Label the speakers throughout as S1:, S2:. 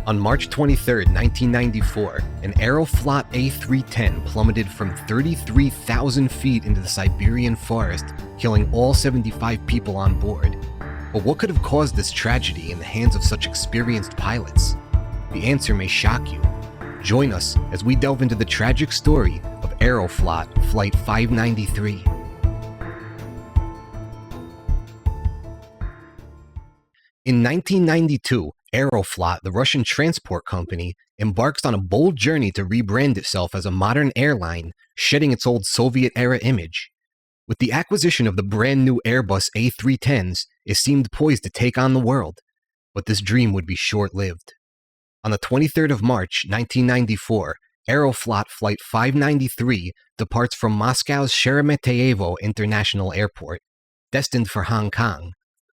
S1: On March 23, 1994, an Aeroflot A310 plummeted from 33,000 feet into the Siberian forest, killing all 75 people on board. But what could have caused this tragedy in the hands of such experienced pilots? The answer may shock you. Join us as we delve into the tragic story of Aeroflot Flight 593. In 1992, Aeroflot, the Russian transport company, embarks on a bold journey to rebrand itself as a modern airline, shedding its old Soviet-era image. With the acquisition of the brand new Airbus A310s, it seemed poised to take on the world. But this dream would be short-lived. On the 23rd of March, 1994, Aeroflot Flight 593 departs from Moscow's Sheremetyevo International Airport, destined for Hong Kong.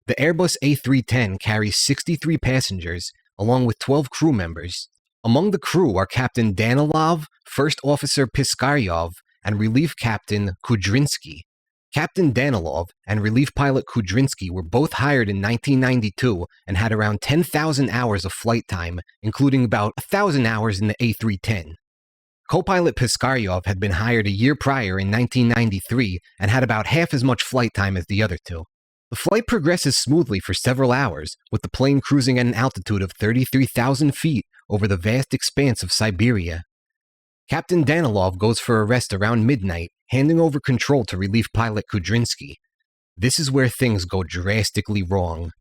S1: The Airbus A310 carries 63 passengers, along with 12 crew members. Among the crew are Captain Danilov, First Officer Piskaryov, and Relief Captain Kudrinsky. Captain Danilov and Relief Pilot Kudrinsky were both hired in 1992 and had around 10,000 hours of flight time, including about 1,000 hours in the A310. Co-pilot Piskaryov had been hired a year prior in 1993 and had about half as much flight time as the other two. The flight progresses smoothly for several hours, with the plane cruising at an altitude of 33,000 feet over the vast expanse of Siberia. Captain Danilov goes for a rest around midnight, handing over control to Relief Pilot Kudrinsky. This is where things go drastically wrong.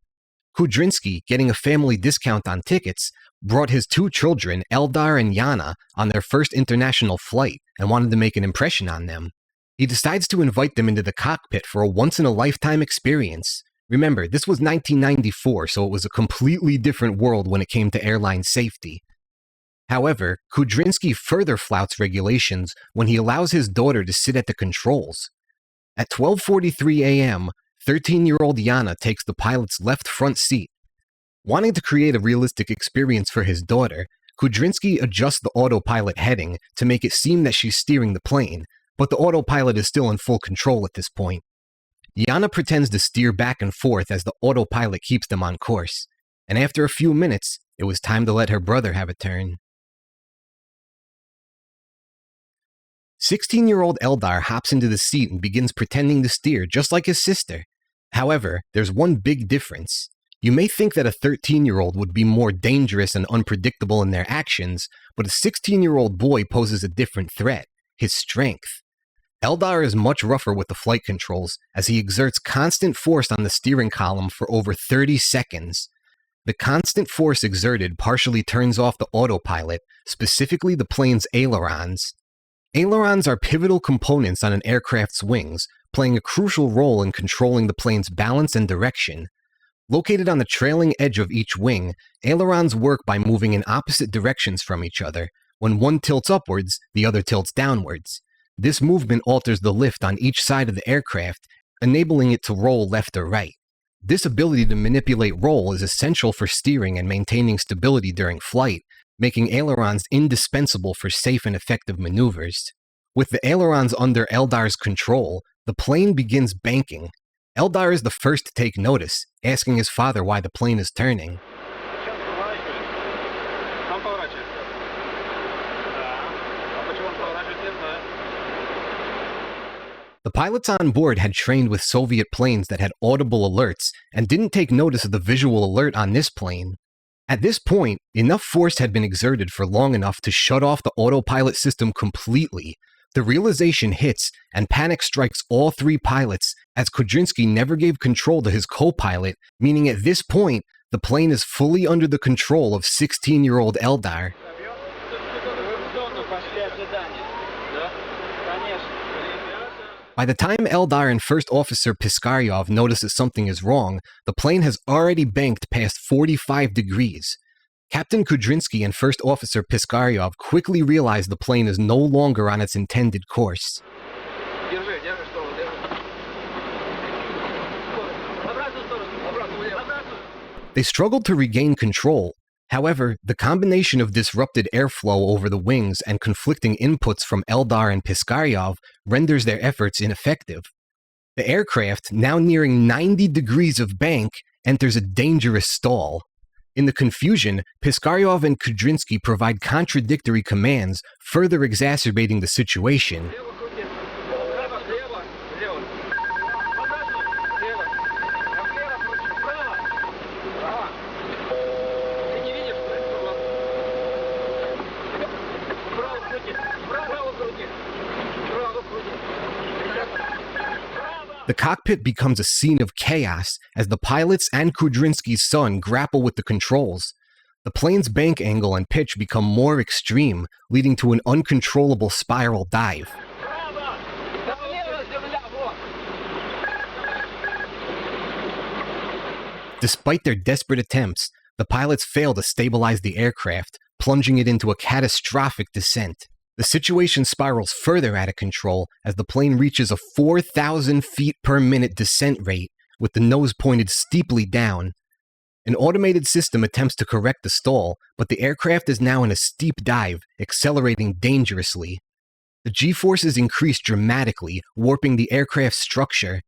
S1: Kudrinsky, getting a family discount on tickets, brought his two children, Eldar and Yana, on their first international flight and wanted to make an impression on them. He decides to invite them into the cockpit for a once-in-a-lifetime experience. Remember, this was 1994, so it was a completely different world when it came to airline safety. However, Kudrinsky further flouts regulations when he allows his daughter to sit at the controls. At 12:43 a.m., 13-year-old Yana takes the pilot's left front seat. Wanting to create a realistic experience for his daughter, Kudrinsky adjusts the autopilot heading to make it seem that she's steering the plane, but the autopilot is still in full control at this point. Yana pretends to steer back and forth as the autopilot keeps them on course, and after a few minutes, it was time to let her brother have a turn. 16-year-old Eldar hops into the seat and begins pretending to steer, just like his sister. However, there's one big difference. You may think that a 13-year-old would be more dangerous and unpredictable in their actions, but a 16-year-old boy poses a different threat: his strength. Eldar is much rougher with the flight controls, as he exerts constant force on the steering column for over 30 seconds. The constant force exerted partially turns off the autopilot, specifically the plane's ailerons. Ailerons are pivotal components on an aircraft's wings, playing a crucial role in controlling the plane's balance and direction. Located on the trailing edge of each wing, ailerons work by moving in opposite directions from each other. When one tilts upwards, the other tilts downwards. This movement alters the lift on each side of the aircraft, enabling it to roll left or right. This ability to manipulate roll is essential for steering and maintaining stability during flight, making ailerons indispensable for safe and effective maneuvers. With the ailerons under Eldar's control, the plane begins banking. Eldar is the first to take notice, asking his father why the plane is turning. The pilots on board had trained with Soviet planes that had audible alerts and didn't take notice of the visual alert on this plane. At this point, enough force had been exerted for long enough to shut off the autopilot system completely. The realization hits, and panic strikes all three pilots, as Kudrinsky never gave control to his co-pilot, meaning at this point, the plane is fully under the control of 16-year-old Eldar. By the time Eldar and First Officer Piskaryov notice that something is wrong, the plane has already banked past 45 degrees. Captain Kudrinsky and First Officer Piskaryov quickly realize the plane is no longer on its intended course. They struggled to regain control. However, the combination of disrupted airflow over the wings and conflicting inputs from Eldar and Piskaryov renders their efforts ineffective. The aircraft, now nearing 90 degrees of bank, enters a dangerous stall. In the confusion, Piskaryov and Kudrinsky provide contradictory commands, further exacerbating the situation. The cockpit becomes a scene of chaos as the pilots and Kudrinsky's son grapple with the controls. The plane's bank angle and pitch become more extreme, leading to an uncontrollable spiral dive. Despite their desperate attempts, the pilots fail to stabilize the aircraft, plunging it into a catastrophic descent. The situation spirals further out of control as the plane reaches a 4,000 feet per minute descent rate, with the nose pointed steeply down. An automated system attempts to correct the stall, but the aircraft is now in a steep dive, accelerating dangerously. The G-forces increase dramatically, warping the aircraft's structure.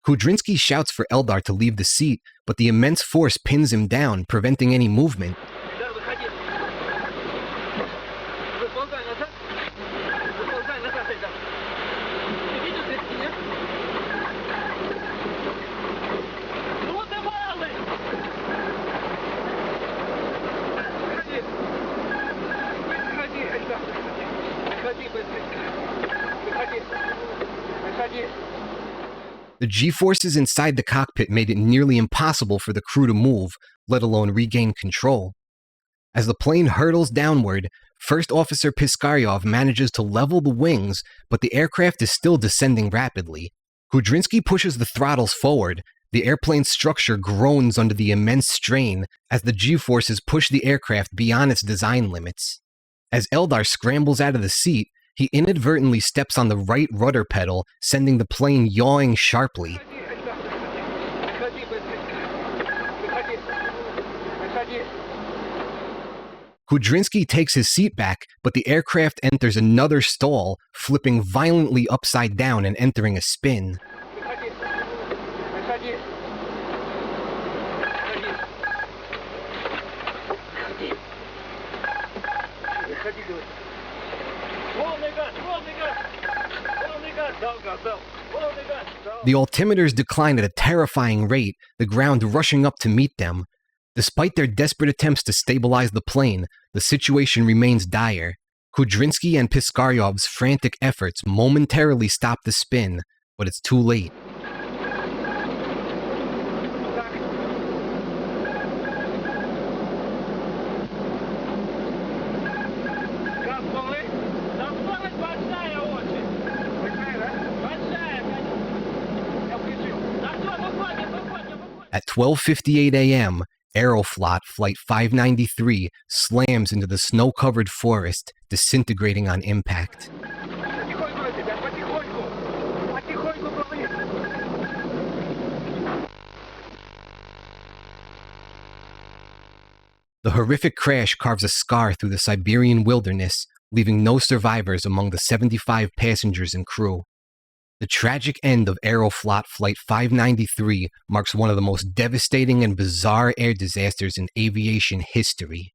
S1: Kudrinsky shouts for Eldar to leave the seat, but the immense force pins him down, preventing any movement. The G-forces inside the cockpit made it nearly impossible for the crew to move, let alone regain control. As the plane hurtles downward, First Officer Piskaryov manages to level the wings, but the aircraft is still descending rapidly. Kudrinsky pushes the throttles forward. The airplane's structure groans under the immense strain as the G-forces push the aircraft beyond its design limits. As Eldar scrambles out of the seat, he inadvertently steps on the right rudder pedal, sending the plane yawing sharply. Kudrinsky takes his seat back, but the aircraft enters another stall, flipping violently upside down and entering a spin. The altimeters decline at a terrifying rate, the ground rushing up to meet them. Despite their desperate attempts to stabilize the plane, the situation remains dire. Kudrinsky and Piskaryov's frantic efforts momentarily stop the spin, but it's too late. At 12:58 a.m., Aeroflot Flight 593 slams into the snow-covered forest, disintegrating on impact. The horrific crash carves a scar through the Siberian wilderness, leaving no survivors among the 75 passengers and crew. The tragic end of Aeroflot Flight 593 marks one of the most devastating and bizarre air disasters in aviation history.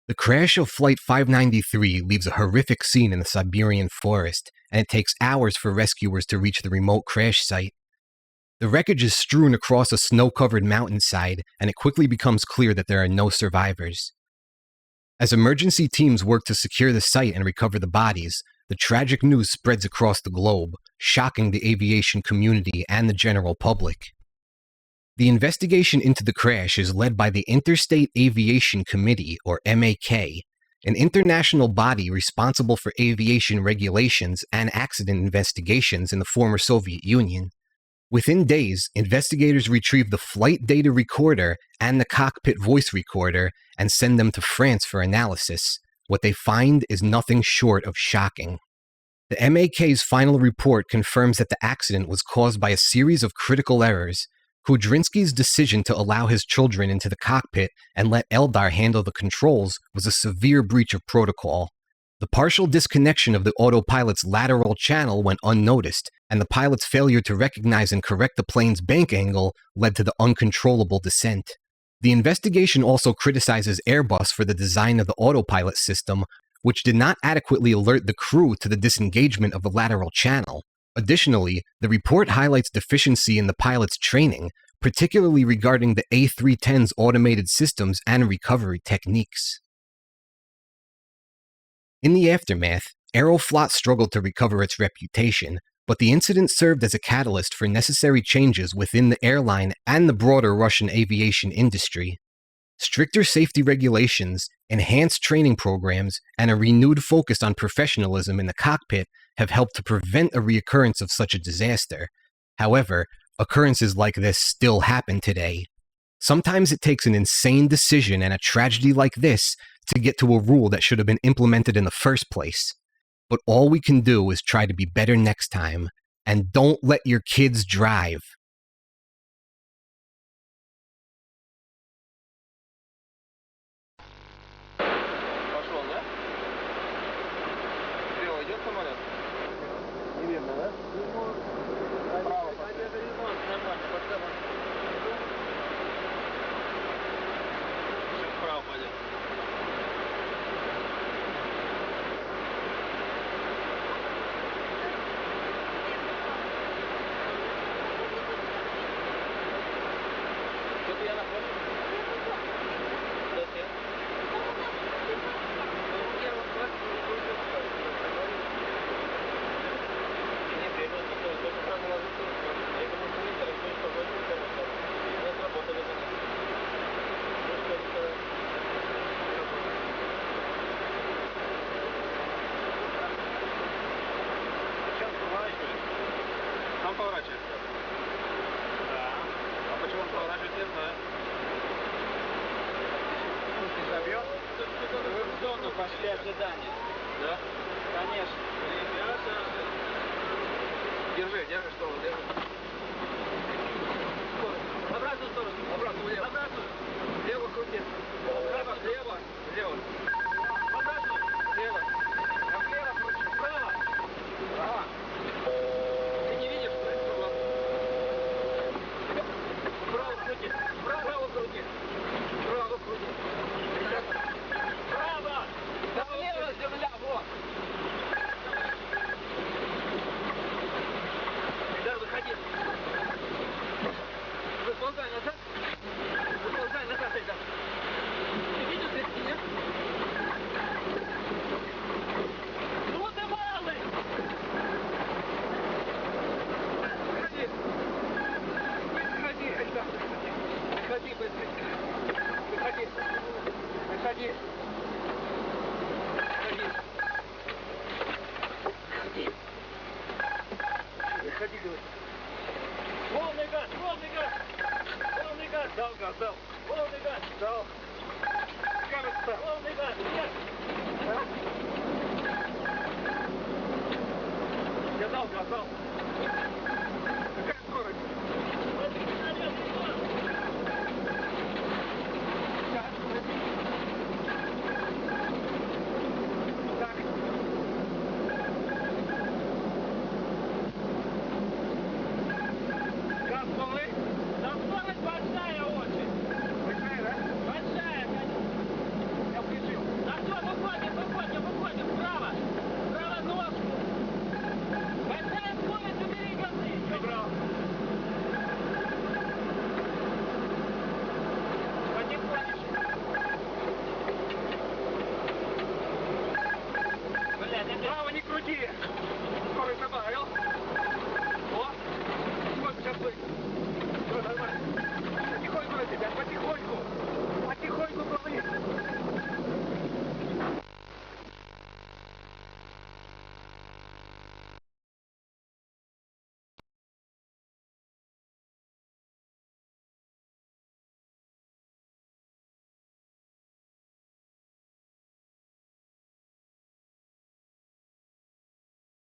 S1: The crash of Flight 593 leaves a horrific scene in the Siberian forest, and it takes hours for rescuers to reach the remote crash site. The wreckage is strewn across a snow-covered mountainside, and it quickly becomes clear that there are no survivors. As emergency teams work to secure the site and recover the bodies, the tragic news spreads across the globe, shocking the aviation community and the general public. The investigation into the crash is led by the Interstate Aviation Committee, or MAK, an international body responsible for aviation regulations and accident investigations in the former Soviet Union. Within days, investigators retrieve the flight data recorder and the cockpit voice recorder and send them to France for analysis. What they find is nothing short of shocking. The MAK's final report confirms that the accident was caused by a series of critical errors. Kudrinsky's decision to allow his children into the cockpit and let Eldar handle the controls was a severe breach of protocol. The partial disconnection of the autopilot's lateral channel went unnoticed, and the pilot's failure to recognize and correct the plane's bank angle led to the uncontrollable descent. The investigation also criticizes Airbus for the design of the autopilot system, which did not adequately alert the crew to the disengagement of the lateral channel. Additionally, the report highlights deficiency in the pilot's training, particularly regarding the A310's automated systems and recovery techniques. In the aftermath, Aeroflot struggled to recover its reputation, but the incident served as a catalyst for necessary changes within the airline and the broader Russian aviation industry. Stricter safety regulations, enhanced training programs, and a renewed focus on professionalism in the cockpit have helped to prevent a reoccurrence of such a disaster. However, occurrences like this still happen today. Sometimes it takes an insane decision and a tragedy like this to get to a rule that should have been implemented in the first place. But all we can do is try to be better next time, and don't let your kids drive.
S2: Пошел, да? Слева идет самолет? Неверно, да? Справа. Нормально, подсказывай. Сейчас вправо пойдет. Что-то я находил. Зачем? Не требует, только сразу ложится. Я думаю, что не интересно, что будет информация. Мы сработали за нас. Ну что сказать? Сейчас поворачивает. Сам поворачивает. Да. А почему он поворачивает, не знаю. Забьет? Вы в зону пошли ожидания. Да? Конечно. Ребята. Держи, что держи. В обратную сторону. Обратно влево. Обратную. Влево крути. Влево. В обратную. Влево. А влево крути. Вправо. Вправо. Ты не видишь, что это? Вправо крути. Вправо крути. Вправо крути. Право! Да влево земля, вот! Эльдар, выходи! Выползай назад! Выползай назад, Эльдар! Ты видишь здесь меня? Ну ты малый! Выходи! Выходи, Эльдар! Выходи быстрее! Выходи! Выходи! Выходи, говорит. Полный газ, полный газ! Полный газ! Дал газ, дал! Полный газ! Дал! Кажется! Полный газ! Нет! А? Я дал газ, дал!